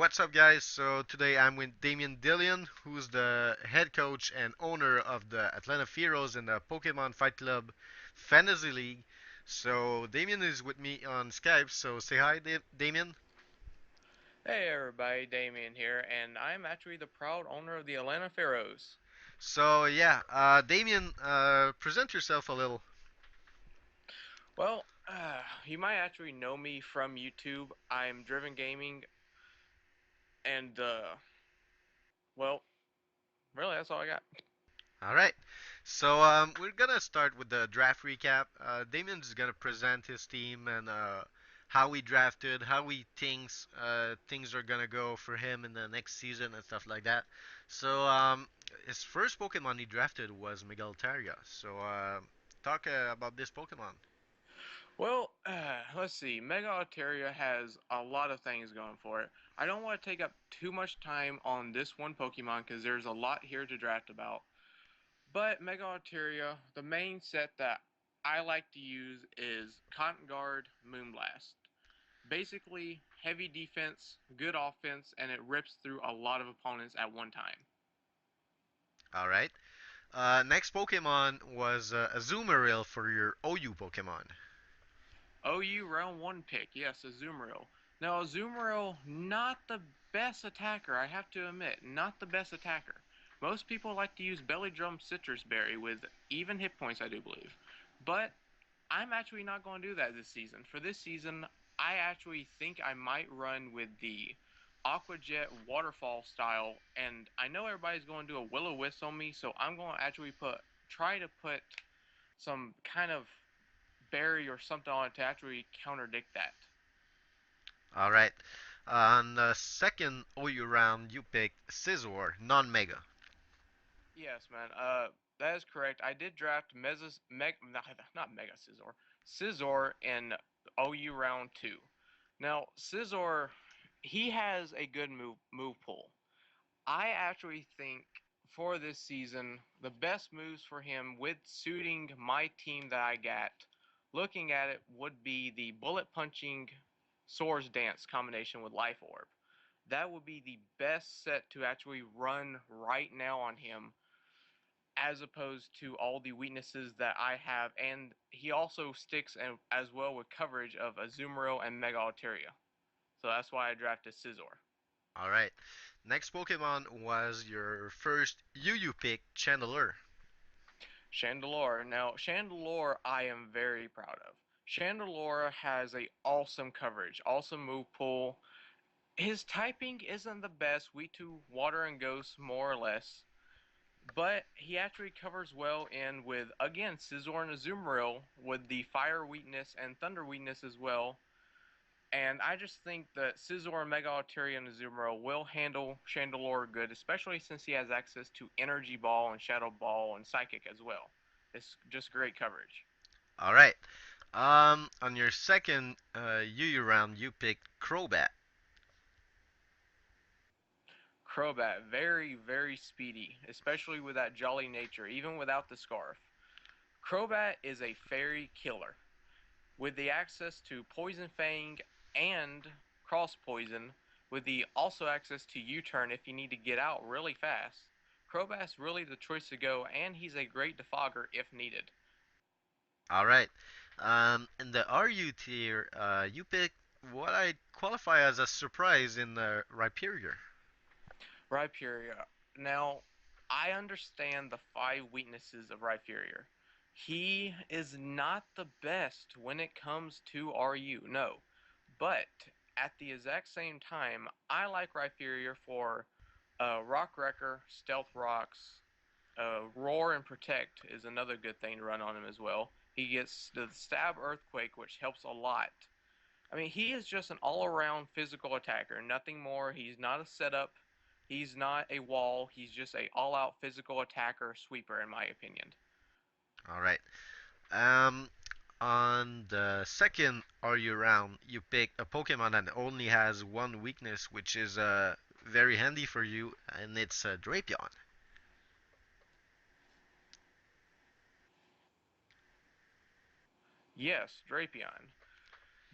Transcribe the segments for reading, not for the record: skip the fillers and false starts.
What's up, guys? So today I'm with Damien Dillion, who's the head coach and owner of the Atlanta Fearows in the Pokemon Fight Club Fantasy League. So Damien is with me on Skype. So say hi, Damien. Hey everybody, Damien here, and I'm actually the proud owner of the Atlanta Pharaohs. So yeah, Damien, present yourself a little. Well, you might actually know me from YouTube. I'm Driven Gaming, and well, really, that's all I got. All right. So we're gonna start with the draft recap. Damien's gonna present his team and how he drafted, how he thinks things are gonna go for him in the next season and stuff like that. So his first Pokemon he drafted was Megaltaria. So talk about this Pokemon. Well, let's see. Mega Altaria has a lot of things going for it. I don't want to take up too much time on this one Pokemon because there's a lot here to draft about. But Mega Altaria, the main set that I like to use is Cotton Guard Moonblast. Basically, heavy defense, good offense, and it rips through a lot of opponents at one time. All right. Next Pokemon was Azumarill for your OU Pokemon. OU round one pick, yes, Azumarill. Now, Azumarill, not the best attacker, I have to admit, not the best attacker. Most people like to use Belly Drum Citrus Berry with even hit points, I do believe. But I'm actually not going to do that this season. For this season, I actually think I might run with the Aqua Jet Waterfall style, and I know everybody's going to do a Will-O-Wisp on me, so I'm going to actually try to put some kind of berry or something on it to actually contradict that. All right. On the second OU round, you picked Scizor, non-Mega. Yes, man. That is correct. I did draft not Mega Scizor in OU round two. Now, Scizor, he has a good move pool. I actually think for this season, the best moves for him with suiting my team that I got, looking at it, would be the bullet punching Swords Dance combination with Life Orb. That would be the best set to actually run right now on him, as opposed to all the weaknesses that I have. And he also sticks as well with coverage of Azumarill and Mega Altaria. So that's why I drafted Scizor. All right. Next Pokemon was your first UU pick, Chandelure. Chandelure. Now, Chandelure, I am very proud of. Chandelure has a awesome coverage, awesome move pool. His typing isn't the best, weak to water and ghost, more or less. But he actually covers well in with, again, Scizor and Azumarill with the fire weakness and thunder weakness as well. And I just think that Scizor, Mega Altaria, and Azumarill will handle Chandelure good, especially since he has access to Energy Ball and Shadow Ball and Psychic as well. It's just great coverage. All right. On your second UU round, you picked Crobat. Crobat, very, very speedy, especially with that jolly nature, even without the scarf. Crobat is a fairy killer. With the access to Poison Fang and Cross Poison, with the also access to U-turn if you need to get out really fast, Crobat's really the choice to go, and he's a great defogger if needed. All right. In the RU tier, you picked what I qualify as a surprise in the Rhyperior. Rhyperior. Now, I understand the five weaknesses of Rhyperior. He is not the best when it comes to RU, no. But at the exact same time, I like Rhyperior for Rock Wrecker, Stealth Rocks, Roar and Protect is another good thing to run on him as well. He gets the Stab Earthquake, which helps a lot. I mean, he is just an all-around physical attacker, nothing more. He's not a setup. He's not a wall. He's just a all-out physical attacker sweeper, in my opinion. All right. Um, on the second RU round, you picked a Pokemon that only has one weakness, which is very handy for you, and it's Drapion. Yes, Drapion.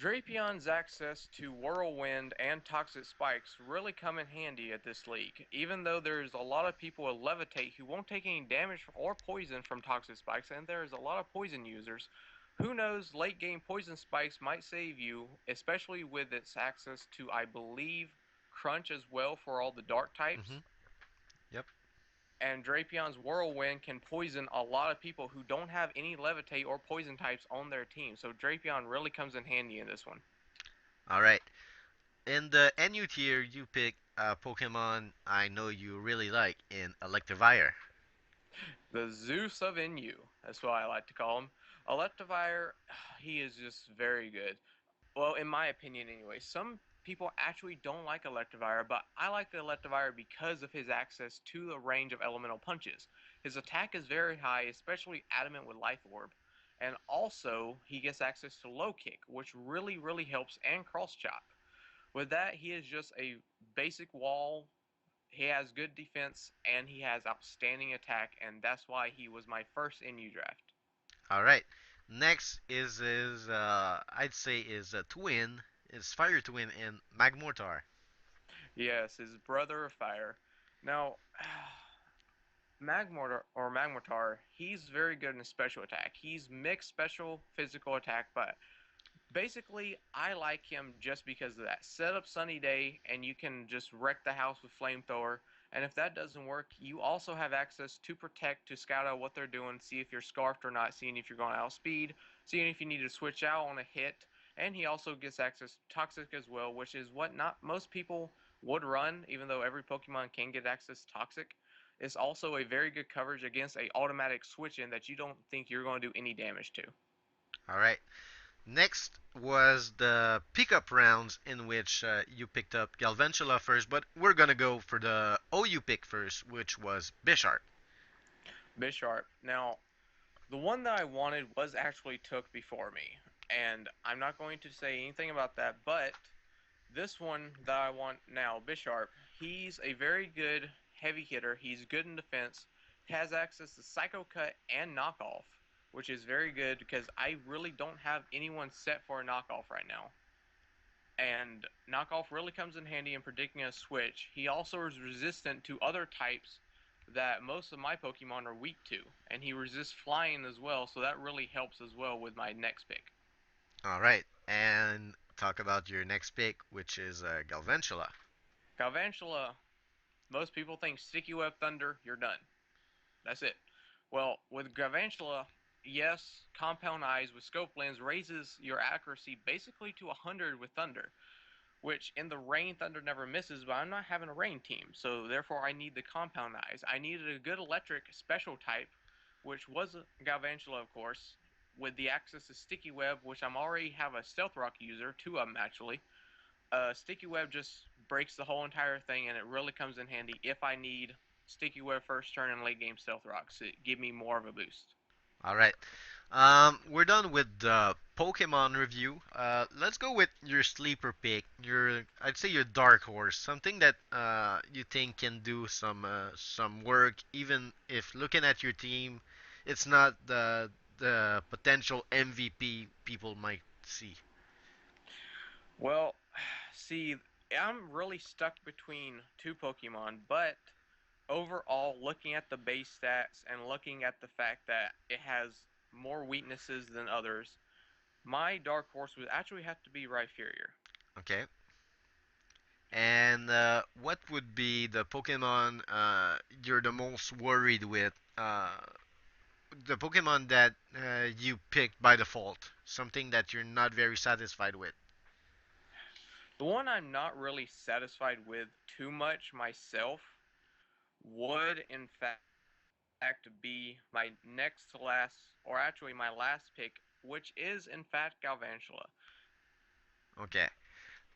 Drapion's access to Whirlwind and Toxic Spikes really come in handy at this league, even though there's a lot of people with Levitate who won't take any damage or poison from Toxic Spikes, and there's a lot of poison users. Who knows, late game Poison Spikes might save you, especially with its access to, I believe, Crunch as well for all the dark types. Hmm. Yep. And Drapion's Whirlwind can poison a lot of people who don't have any Levitate or poison types on their team, so Drapion really comes in handy in this one. All right. In the NU tier, you pick a Pokemon I know you really like in Electivire. The Zeus of NU. That's what I like to call him. Electivire, he is just very good. Well, in my opinion, anyway. Some people actually don't like Electivire, but I like the Electivire because of his access to the range of elemental punches. His attack is very high, especially adamant with Life Orb. And also, he gets access to Low Kick, which really, really helps, and Cross Chop. With that, he is just a basic wall. He has good defense and he has outstanding attack, and that's why he was my first NU draft. All right. Next is I'd say is a twin, is Fire Twin in Magmortar. Yes, his brother of fire. Now, Magmortar, he's very good in special attack. He's mixed special physical attack, but basically, I like him just because of that. Set up Sunny Day, and you can just wreck the house with Flamethrower. And if that doesn't work, you also have access to Protect to scout out what they're doing, see if you're scarfed or not, seeing if you're going out of speed, seeing if you need to switch out on a hit. And he also gets access to Toxic as well, which is what not most people would run, even though every Pokemon can get access to Toxic. It's also a very good coverage against a automatic switch in that you don't think you're going to do any damage to. All right. Next was the pickup rounds in which you picked up Galvan Chula first, but we're gonna go for the OU pick first, which was Bisharp. Bisharp. Now, the one that I wanted was actually took before me, and I'm not going to say anything about that, but this one that I want now, Bisharp, he's a very good heavy hitter. He's good in defense, has access to Psycho Cut and Knockoff, which is very good because I really don't have anyone set for a knockoff right now. And knockoff really comes in handy in predicting a switch. He also is resistant to other types that most of my Pokemon are weak to, and he resists flying as well, so that really helps as well with my next pick. All right, and talk about your next pick, which is Galvantula. Galvantula, most people think Sticky Web Thunder, you're done. That's it. Well, with Galvantula, yes, Compound Eyes with Scope Lens raises your accuracy basically to 100 with Thunder, which in the rain Thunder never misses, but I'm not having a rain team, so therefore I need the Compound Eyes. I needed a good electric special type, which was Galvantula, of course, with the access to Sticky Web, which I'm already have a Stealth Rock user, two of them actually. Sticky Web just breaks the whole entire thing, and it really comes in handy if I need Sticky Web first turn and late game Stealth Rock, so it give me more of a boost. All right, we're done with the Pokemon review. Let's go with your sleeper pick. I'd say your dark horse, something that you think can do some work, even if looking at your team, it's not the potential MVP people might see. Well, see, I'm really stuck between two Pokemon, but overall, looking at the base stats and looking at the fact that it has more weaknesses than others, my dark horse would actually have to be Rhyperior. Okay. And what would be the Pokemon you're the most worried with? The Pokemon that you picked by default, something that you're not very satisfied with. The one I'm not really satisfied with too much myself would, in fact, be my next to last, or actually my last pick, which is, in fact, Galvantula. Okay.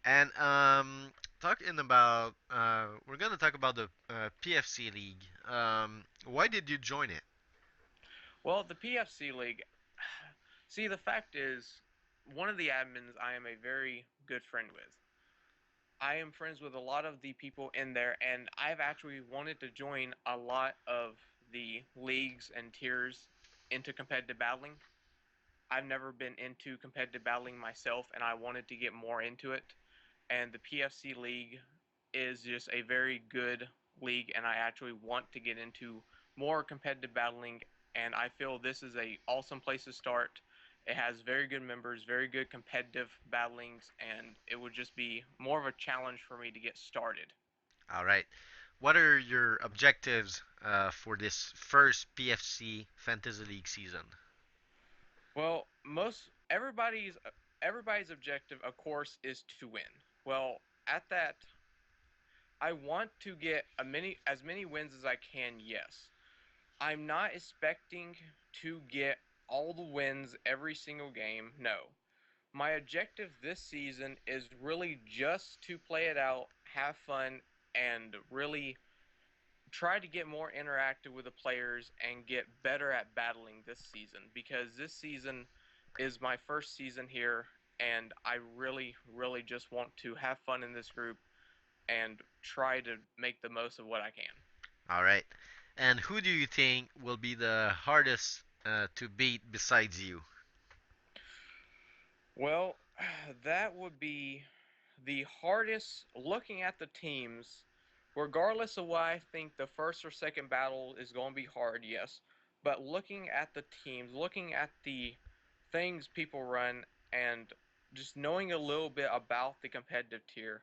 And talking about, we're gonna talk about the PFC League. Why did you join it? Well, the PFC League, see, the fact is, one of the admins I am a very good friend with. I am friends with a lot of the people in there, and I've actually wanted to join a lot of the leagues and tiers into competitive battling. I've never been into competitive battling myself, and I wanted to get more into it. And the PFC League is just a very good league, and I actually want to get into more competitive battling. And I feel this is a awesome place to start. It has very good members, very good competitive battlings, and it would just be more of a challenge for me to get started. All right. What are your objectives for this first PFC Fantasy League season? Well, most everybody's objective, of course, is to win. Well, at that, I want to get as many wins as I can. Yes, I'm not expecting to get all the wins every single game. No, my objective this season is really just to play it out, have fun, and really try to get more interactive with the players and get better at battling this season, because this season is my first season here, and I really, really just want to have fun in this group and try to make the most of what I can. All right. And who do you think will be the hardest to beat besides you? Well, that would be the hardest. Looking at the teams, regardless of why I think the first or second battle is going to be hard, yes. But looking at the teams, looking at the things people run, and just knowing a little bit about the competitive tier,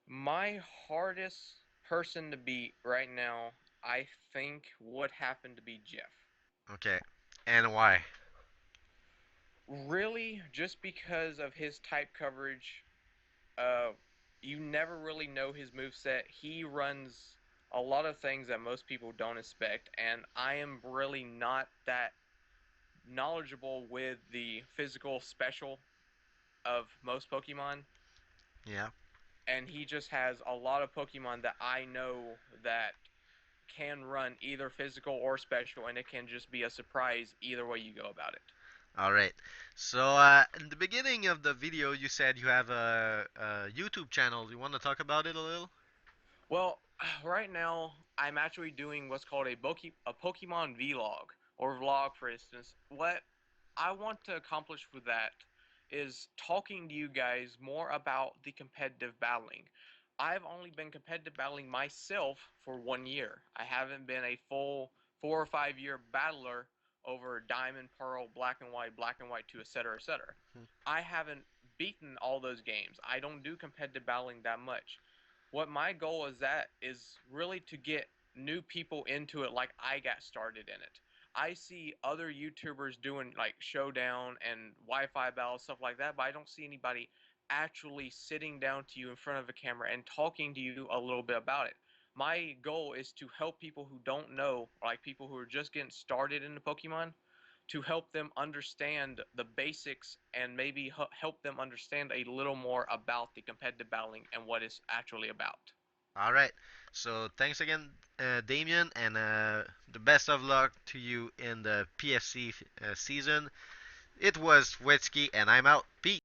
my hardest person to beat right now, I think, would happen to be Jeff. Okay. And why? Really, just because of his type coverage, uh, you never really know his move set. He runs a lot of things that most people don't expect, and I am really not that knowledgeable with the physical special of most Pokemon, Yeah. and he just has a lot of Pokemon that I know that can run either physical or special, and it can just be a surprise either way you go about it. All right. So, in the beginning of the video, you said you have a YouTube channel. You want to talk about it a little? Well, right now I'm actually doing what's called a Pokemon vlog or vlog, for instance. What I want to accomplish with that is talking to you guys more about the competitive battling. I've only been competitive battling myself for 1 year. I haven't been a full 4 or 5 year battler over Diamond, Pearl, Black and White 2, etc., etc. Hmm. I haven't beaten all those games. I don't do competitive battling that much. What my goal is really to get new people into it like I got started in it. I see other YouTubers doing like Showdown and Wi-Fi battles, stuff like that, but I don't see anybody actually sitting down to you in front of a camera and talking to you a little bit about it. My goal is to help people who don't know, like people who are just getting started into Pokemon, to help them understand the basics and maybe help them understand a little more about the competitive battling and what it's actually about. All right. So, thanks again, Damien, and the best of luck to you in the PFC season. It was Wetsky, and I'm out. Peace.